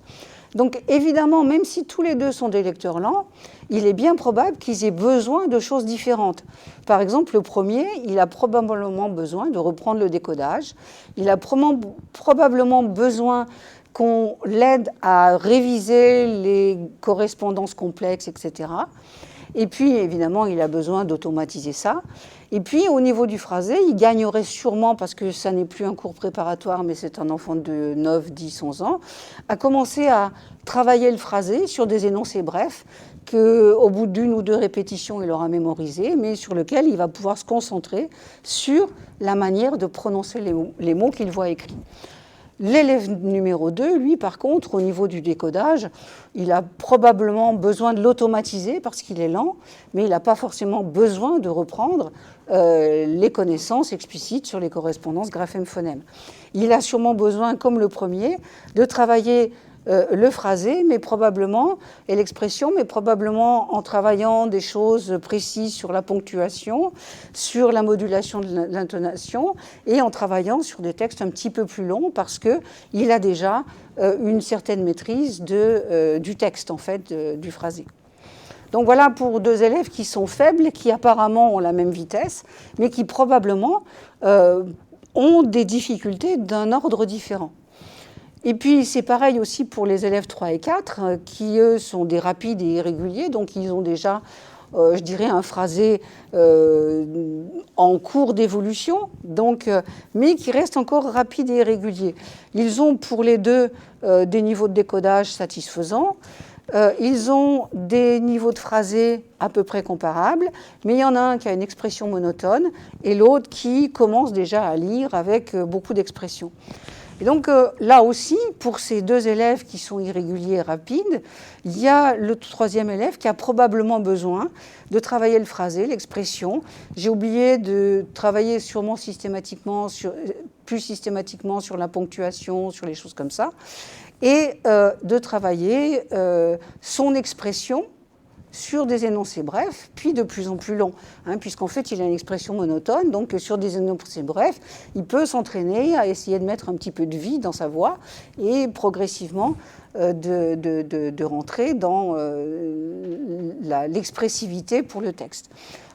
Donc évidemment, même si tous les deux sont des lecteurs lents, il est bien probable qu'ils aient besoin de choses différentes. Par exemple, le premier, il a probablement besoin de reprendre le décodage. Il a probablement besoin qu'on l'aide à réviser les correspondances complexes, etc. Et puis, évidemment, il a besoin d'automatiser ça. Et puis, au niveau du phrasé, il gagnerait sûrement, parce que ça n'est plus un cours préparatoire, mais c'est un enfant de 9, 10, 11 ans, à commencer à travailler le phrasé sur des énoncés brefs qu'au bout d'une ou deux répétitions, il aura mémorisé, mais sur lequel il va pouvoir se concentrer sur la manière de prononcer les mots qu'il voit écrits. L'élève numéro 2, lui, par contre, au niveau du décodage, il a probablement besoin de l'automatiser parce qu'il est lent, mais il n'a pas forcément besoin de reprendre les connaissances explicites sur les correspondances graphème-phonème. Il a sûrement besoin, comme le premier, de travailler le phrasé, mais probablement, et l'expression, mais probablement en travaillant des choses précises sur la ponctuation, sur la modulation de l'intonation, et en travaillant sur des textes un petit peu plus longs, parce qu'il a déjà une certaine maîtrise du texte, en fait, du phrasé. Donc voilà pour 2 élèves qui sont faibles, qui apparemment ont la même vitesse, mais qui probablement ont des difficultés d'un ordre différent. Et puis c'est pareil aussi pour les élèves 3 et 4, qui eux sont des rapides et irréguliers, donc ils ont déjà, je dirais, un phrasé en cours d'évolution, mais qui restent encore rapides et irréguliers. Ils ont pour les deux des niveaux de décodage satisfaisants, ils ont des niveaux de phrasé à peu près comparables, mais il y en a un qui a une expression monotone et l'autre qui commence déjà à lire avec beaucoup d'expressions. Et donc là aussi, pour ces 2 élèves qui sont irréguliers et rapides, il y a le 3e élève qui a probablement besoin de travailler le phrasé, l'expression. J'ai oublié de travailler plus systématiquement sur la ponctuation, sur les choses comme ça, et de travailler son expression sur des énoncés brefs, puis de plus en plus longs, puisqu'en fait, il a une expression monotone, donc sur des énoncés brefs, il peut s'entraîner à essayer de mettre un petit peu de vie dans sa voix et progressivement de rentrer dans l'expressivité pour le texte.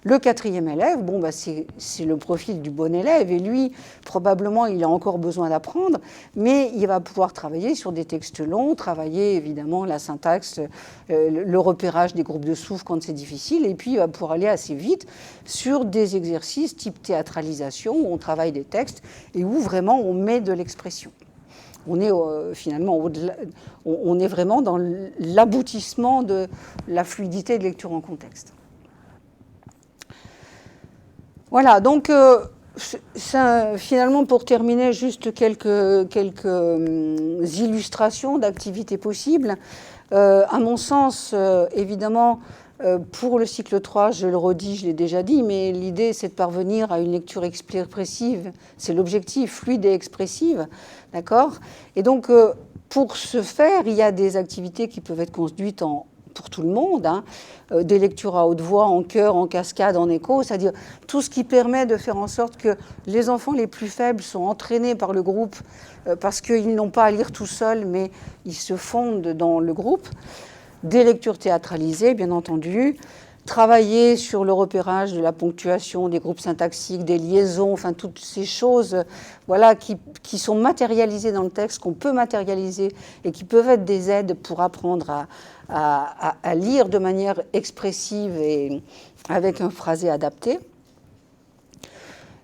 Le quatrième élève, bon, bah, c'est le profil du bon élève, et lui, probablement, il a encore besoin d'apprendre, mais il va pouvoir travailler sur des textes longs, travailler évidemment la syntaxe, le repérage des groupes de souffle quand c'est difficile, et puis il va pouvoir aller assez vite sur des exercices type théâtralisation, où on travaille des textes et où vraiment on met de l'expression. On est finalement on est vraiment dans l'aboutissement de la fluidité de lecture en contexte. Voilà, donc finalement pour terminer, juste quelques illustrations d'activités possibles. À mon sens, évidemment, pour le cycle 3, je le redis, je l'ai déjà dit, mais l'idée c'est de parvenir à une lecture expressive, c'est l'objectif, fluide et expressive, d'accord ? Et donc pour ce faire, il y a des activités qui peuvent être conduites pour tout le monde, hein, des lectures à haute voix, en chœur, en cascade, en écho, c'est-à-dire tout ce qui permet de faire en sorte que les enfants les plus faibles sont entraînés par le groupe parce qu'ils n'ont pas à lire tout seuls, mais ils se fondent dans le groupe. Des lectures théâtralisées, bien entendu, travailler sur le repérage de la ponctuation, des groupes syntaxiques, des liaisons, enfin toutes ces choses voilà, qui sont matérialisées dans le texte, qu'on peut matérialiser et qui peuvent être des aides pour apprendre à lire de manière expressive et avec un phrasé adapté.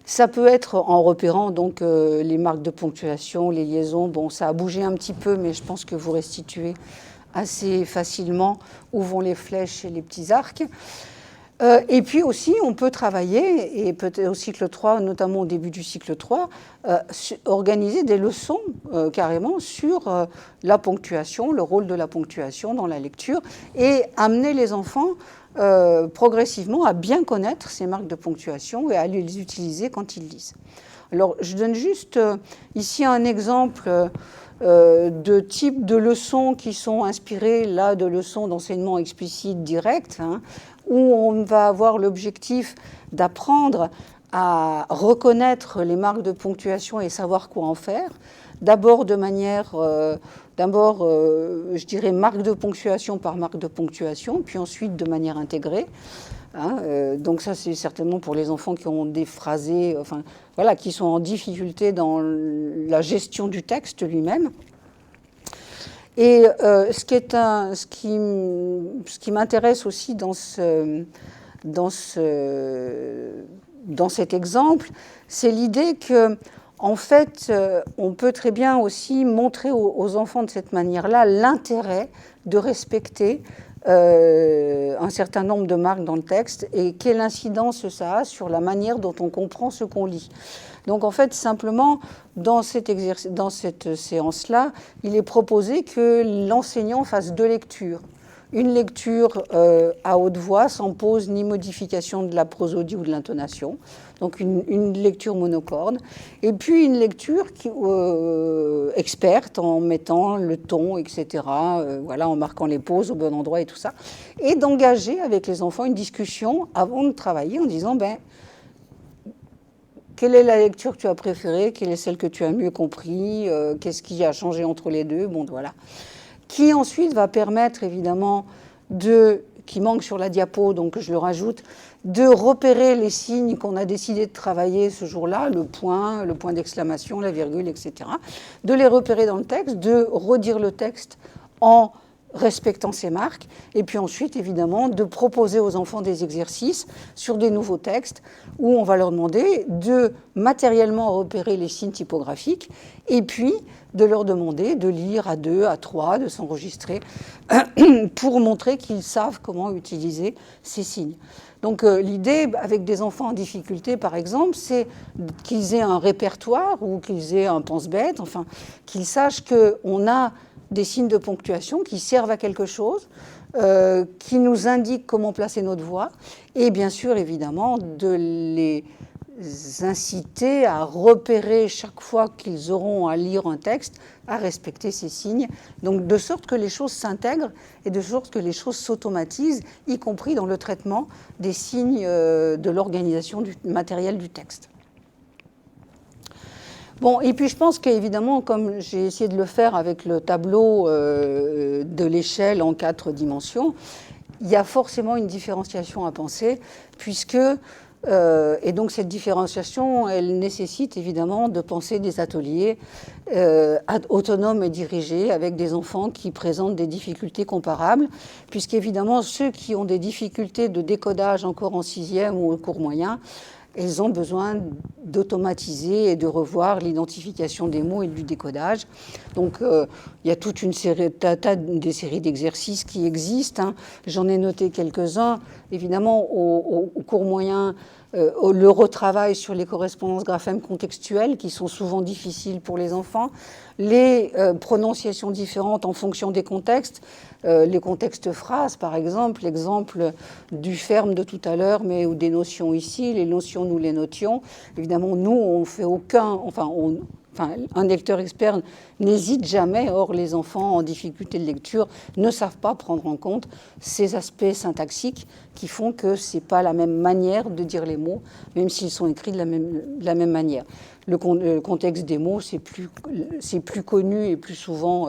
Ça peut être en repérant donc les marques de ponctuation, les liaisons. Bon, ça a bougé un petit peu, mais je pense que vous restituez assez facilement où vont les flèches et les petits arcs. Et puis aussi, on peut travailler, et peut-être au cycle 3, notamment au début du cycle 3, organiser des leçons carrément sur la ponctuation, le rôle de la ponctuation dans la lecture, et amener les enfants progressivement à bien connaître ces marques de ponctuation et à les utiliser quand ils lisent. Alors, je donne juste ici un exemple de types de leçons qui sont inspirées là de leçons d'enseignement explicite direct, hein, où on va avoir l'objectif d'apprendre à reconnaître les marques de ponctuation et savoir quoi en faire. D'abord de manière, je dirais marque de ponctuation par marque de ponctuation, puis ensuite de manière intégrée. Hein, donc ça c'est certainement pour les enfants qui ont des phrasés, enfin voilà, qui sont en difficulté dans la gestion du texte lui-même. Et ce qui m'intéresse aussi dans cet exemple, c'est l'idée que en fait, on peut très bien aussi montrer aux enfants de cette manière-là l'intérêt de respecter un certain nombre de marques dans le texte et quelle incidence ça a sur la manière dont on comprend ce qu'on lit. Donc en fait, simplement, dans cette séance-là, il est proposé que l'enseignant fasse deux lectures. Une lecture à haute voix, sans pause ni modification de la prosodie ou de l'intonation, donc une lecture monocorde, et puis une lecture experte en mettant le ton, etc., voilà, en marquant les pauses au bon endroit et tout ça, et d'engager avec les enfants une discussion avant de travailler en disant quelle est la lecture que tu as préférée, quelle est celle que tu as mieux compris, qu'est-ce qui a changé entre les deux, bon voilà. Qui ensuite va permettre évidemment qui manque sur la diapo, donc je le rajoute, de repérer les signes qu'on a décidé de travailler ce jour-là, le point d'exclamation, la virgule, etc. De les repérer dans le texte, de redire le texte en respectant ces marques, et puis ensuite, évidemment, de proposer aux enfants des exercices sur des nouveaux textes où on va leur demander de matériellement repérer les signes typographiques et puis de leur demander de lire à 2, à 3, de s'enregistrer pour montrer qu'ils savent comment utiliser ces signes. Donc l'idée, avec des enfants en difficulté, par exemple, c'est qu'ils aient un répertoire ou qu'ils aient un pense-bête, enfin, qu'ils sachent qu'on a des signes de ponctuation qui servent à quelque chose, qui nous indiquent comment placer notre voix, et bien sûr, évidemment, de les inciter à repérer chaque fois qu'ils auront à lire un texte, à respecter ces signes, donc de sorte que les choses s'intègrent et de sorte que les choses s'automatisent, y compris dans le traitement des signes de l'organisation du matériel du texte. Bon, et puis je pense qu'évidemment, comme j'ai essayé de le faire avec le tableau de l'échelle en 4 dimensions, il y a forcément une différenciation à penser, puisque, et donc cette différenciation, elle nécessite évidemment de penser des ateliers autonomes et dirigés avec des enfants qui présentent des difficultés comparables, puisqu'évidemment, ceux qui ont des difficultés de décodage encore en 6e ou au cours moyen, ils ont besoin d'automatiser et de revoir l'identification des mots et du décodage. Donc, il y a toute une série, des séries d'exercices qui existent, hein. J'en ai noté quelques-uns. Évidemment, au cours moyen, le retravail sur les correspondances graphèmes contextuelles qui sont souvent difficiles pour les enfants, les prononciations différentes en fonction des contextes, les contextes phrases par exemple, l'exemple du ferme de tout à l'heure, mais ou des notions ici, les notions nous les notions. Évidemment, nous on fait aucun, un lecteur expert n'hésite jamais, or les enfants en difficulté de lecture ne savent pas prendre en compte ces aspects syntaxiques qui font que ce n'est pas la même manière de dire les mots, même s'ils sont écrits de la même manière. Le contexte des mots, c'est plus connu et plus souvent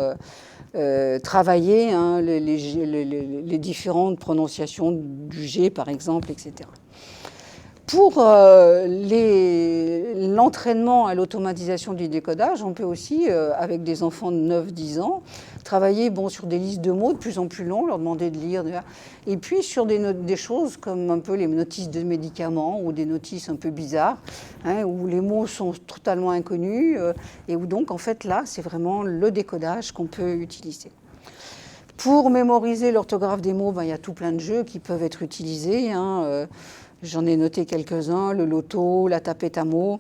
travaillé, hein, les différentes prononciations du G, par exemple, etc. Pour l'entraînement à l'automatisation du décodage, on peut aussi, avec des enfants de 9-10 ans, travailler sur des listes de mots de plus en plus longs, leur demander de lire, et puis sur des choses comme un peu les notices de médicaments ou des notices un peu bizarres, hein, où les mots sont totalement inconnus, et où donc, en fait, là, c'est vraiment le décodage qu'on peut utiliser. Pour mémoriser l'orthographe des mots, il y a tout plein de jeux qui peuvent être utilisés, hein, j'en ai noté quelques-uns, le loto, la tapette à mots.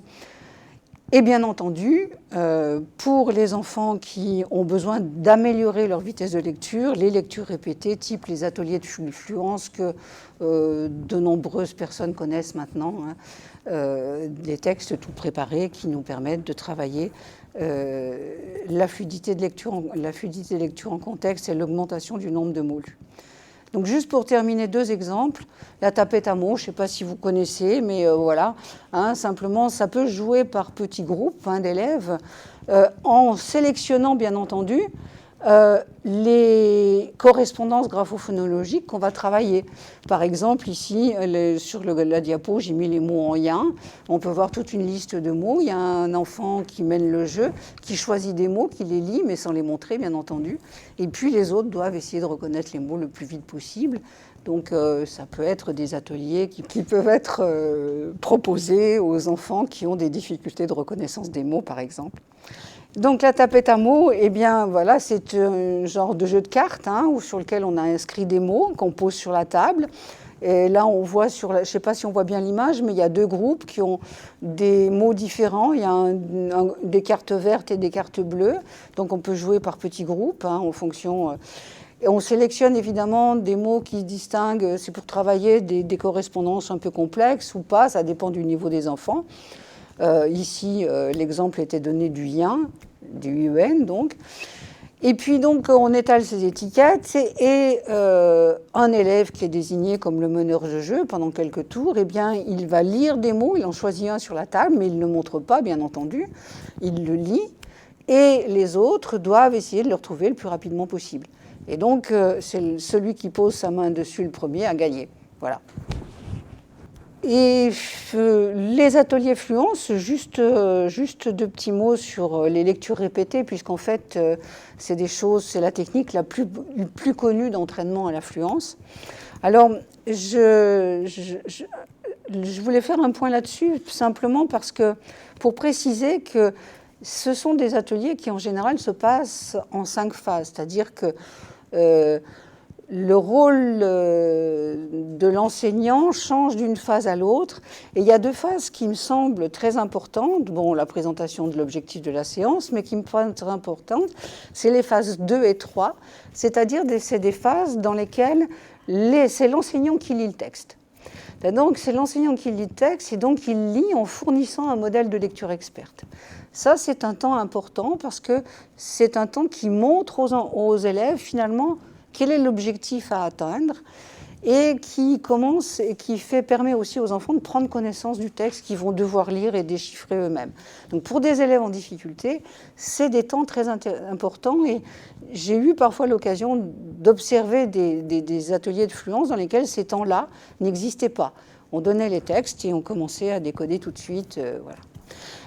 Et bien entendu, pour les enfants qui ont besoin d'améliorer leur vitesse de lecture, les lectures répétées, type les ateliers de fluence que de nombreuses personnes connaissent maintenant, hein, des textes tout préparés qui nous permettent de travailler la fluidité de lecture en contexte et l'augmentation du nombre de mots lus. Donc juste pour terminer, 2 exemples. La tapette à mots, je ne sais pas si vous connaissez, mais voilà. Hein, simplement, ça peut jouer par petits groupes, hein, d'élèves, en sélectionnant, bien entendu, les correspondances graphophonologiques qu'on va travailler. Par exemple, ici, sur la diapo, j'ai mis les mots en yin. On peut voir toute une liste de mots. Il y a un enfant qui mène le jeu, qui choisit des mots, qui les lit, mais sans les montrer, bien entendu. Et puis, les autres doivent essayer de reconnaître les mots le plus vite possible. Donc, ça peut être des ateliers qui peuvent être proposés aux enfants qui ont des difficultés de reconnaissance des mots, par exemple. Donc la tapette à mots, eh bien voilà, c'est un genre de jeu de cartes, hein, sur lequel on a inscrit des mots qu'on pose sur la table. Et là, on voit je ne sais pas si on voit bien l'image, mais il y a 2 groupes qui ont des mots différents. Il y a des cartes vertes et des cartes bleues. Donc on peut jouer par petits groupes, hein, en fonction. Et on sélectionne évidemment des mots qui distinguent. C'est pour travailler des correspondances un peu complexes ou pas. Ça dépend du niveau des enfants. Ici, l'exemple était donné du yin, du yuen donc. Et puis donc on étale ces étiquettes et un élève qui est désigné comme le meneur de jeu pendant quelques tours, eh bien il va lire des mots, il en choisit un sur la table, mais il ne le montre pas bien entendu, il le lit et les autres doivent essayer de le retrouver le plus rapidement possible. Et donc c'est celui qui pose sa main dessus le premier à gagner. Voilà. Et les ateliers fluence, juste 2 petits mots sur les lectures répétées, puisqu'en fait, c'est la technique la plus connue d'entraînement à la fluence. Alors, je voulais faire un point là-dessus, simplement parce que, pour préciser que ce sont des ateliers qui, en général, se passent en 5 phases, c'est-à-dire que le rôle de l'enseignant change d'une phase à l'autre. Et il y a 2 phases qui me semblent très importantes. Bon, la présentation de l'objectif de la séance, mais qui me paraissent très importantes, c'est les phases 2 et 3, c'est-à-dire c'est des phases dans lesquelles c'est l'enseignant qui lit le texte. Donc, c'est l'enseignant qui lit le texte et donc il lit en fournissant un modèle de lecture experte. Ça, c'est un temps important parce que c'est un temps qui montre aux élèves, finalement, quel est l'objectif à atteindre et qui commence et qui permet aussi aux enfants de prendre connaissance du texte qu'ils vont devoir lire et déchiffrer eux-mêmes. Donc pour des élèves en difficulté, c'est des temps très importants et j'ai eu parfois l'occasion d'observer des ateliers de fluence dans lesquels ces temps-là n'existaient pas. On donnait les textes et on commençait à décoder tout de suite. Voilà.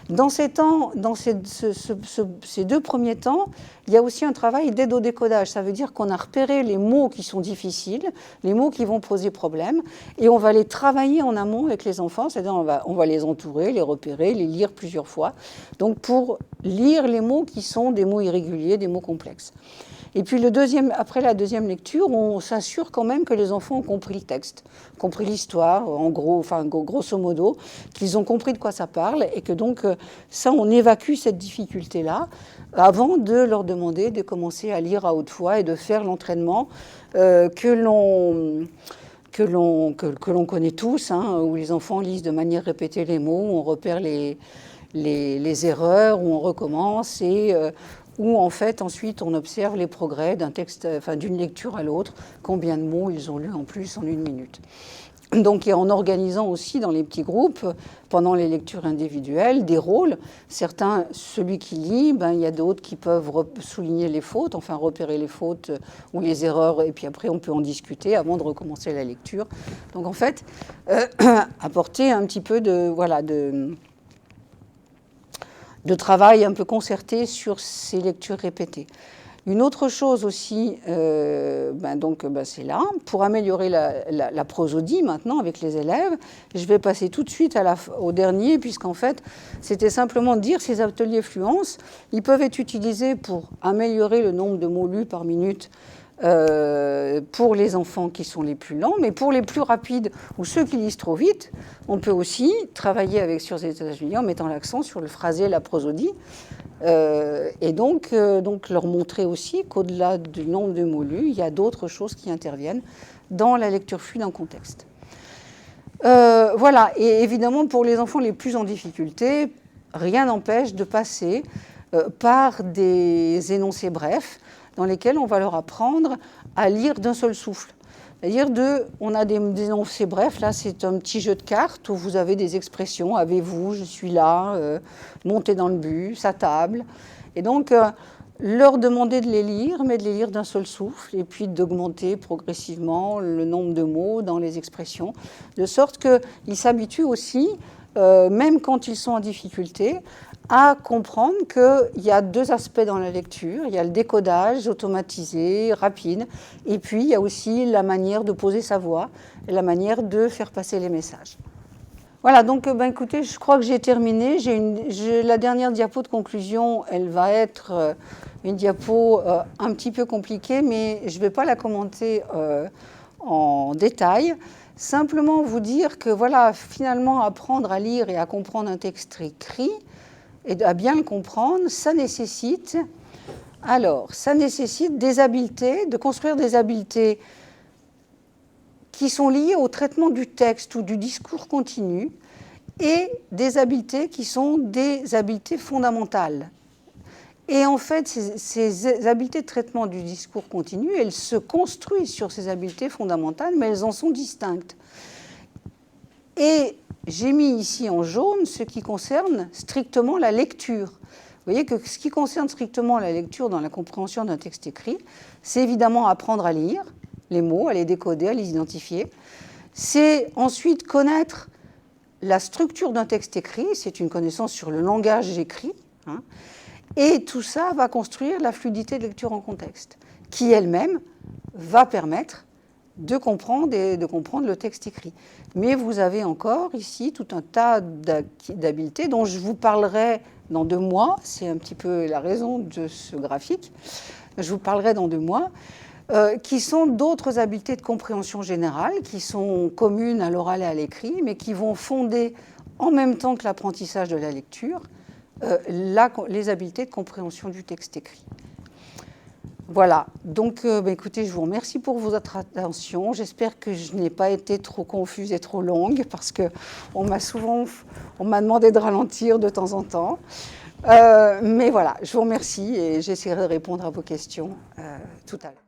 Dans ces temps, dans ces 2 premiers temps, il y a aussi un travail d'aide au décodage. Ça veut dire qu'on a repéré les mots qui sont difficiles, les mots qui vont poser problème, et on va les travailler en amont avec les enfants, c'est-à-dire on va les entourer, les repérer, les lire plusieurs fois, donc pour lire les mots qui sont des mots irréguliers, des mots complexes. Et puis après la deuxième lecture, on s'assure quand même que les enfants ont compris le texte, compris l'histoire, en gros, enfin grosso modo, qu'ils ont compris de quoi ça parle et que donc ça, on évacue cette difficulté-là avant de leur demander de commencer à lire à haute voix et de faire l'entraînement que l'on connaît tous, hein, où les enfants lisent de manière répétée les mots, où on repère les erreurs, où on recommence et où en fait ensuite on observe les progrès d'un texte, enfin d'une lecture à l'autre, combien de mots ils ont lu en plus en 1 minute. Donc, et en organisant aussi dans les petits groupes, pendant les lectures individuelles, des rôles. Certains, celui qui lit, il y a d'autres qui peuvent souligner les fautes, enfin repérer les fautes ou les erreurs, et puis après on peut en discuter avant de recommencer la lecture. Donc en fait, apporter un petit peu de travail un peu concerté sur ces lectures répétées. Une autre chose aussi, c'est là, pour améliorer la prosodie maintenant avec les élèves, je vais passer tout de suite au dernier, puisqu'en fait, c'était simplement de dire ces ateliers fluence, ils peuvent être utilisés pour améliorer le nombre de mots lus par minute pour les enfants qui sont les plus lents, mais pour les plus rapides ou ceux qui lisent trop vite, on peut aussi travailler sur ces ateliers en mettant l'accent sur le phrasé et la prosodie, et donc leur montrer aussi qu'au-delà du nombre de mots lus, il y a d'autres choses qui interviennent dans la lecture fluide en contexte. Voilà, et évidemment pour les enfants les plus en difficulté, rien n'empêche de passer par des énoncés brefs, dans lesquels on va leur apprendre à lire d'un seul souffle. C'est-à-dire on a des énoncés brefs, là c'est un petit jeu de cartes où vous avez des expressions, avez-vous, je suis là, montez dans le bus, à table. Et donc leur demander de les lire, mais de les lire d'un seul souffle, et puis d'augmenter progressivement le nombre de mots dans les expressions, de sorte qu'ils s'habituent aussi, même quand ils sont en difficulté, à comprendre qu'il y a 2 aspects dans la lecture. Il y a le décodage automatisé, rapide, et puis il y a aussi la manière de poser sa voix, et la manière de faire passer les messages. Voilà, donc écoutez, je crois que j'ai terminé. La dernière diapo de conclusion, elle va être une diapo un petit peu compliquée, mais je ne vais pas la commenter en détail. Simplement vous dire que voilà, finalement, apprendre à lire et à comprendre un texte écrit, et à bien le comprendre, ça nécessite des habiletés, de construire des habiletés qui sont liées au traitement du texte ou du discours continu, et des habiletés qui sont des habiletés fondamentales. Et en fait, ces habiletés de traitement du discours continu, elles se construisent sur ces habiletés fondamentales, mais elles en sont distinctes. Et j'ai mis ici en jaune ce qui concerne strictement la lecture. Vous voyez que ce qui concerne strictement la lecture dans la compréhension d'un texte écrit, c'est évidemment apprendre à lire les mots, à les décoder, à les identifier. C'est ensuite connaître la structure d'un texte écrit, c'est une connaissance sur le langage écrit, hein, et tout ça va construire la fluidité de lecture en contexte, qui elle-même va permettre de comprendre le texte écrit. Mais vous avez encore ici tout un tas d'habiletés dont je vous parlerai dans 2 mois. C'est un petit peu la raison de ce graphique. Je vous parlerai dans 2 mois, qui sont d'autres habiletés de compréhension générale, qui sont communes à l'oral et à l'écrit, mais qui vont fonder en même temps que l'apprentissage de la lecture, les habiletés de compréhension du texte écrit. Voilà, donc écoutez, je vous remercie pour votre attention. J'espère que je n'ai pas été trop confuse et trop longue, parce qu'on m'a demandé de ralentir de temps en temps. Mais voilà, je vous remercie et j'essaierai de répondre à vos questions tout à l'heure.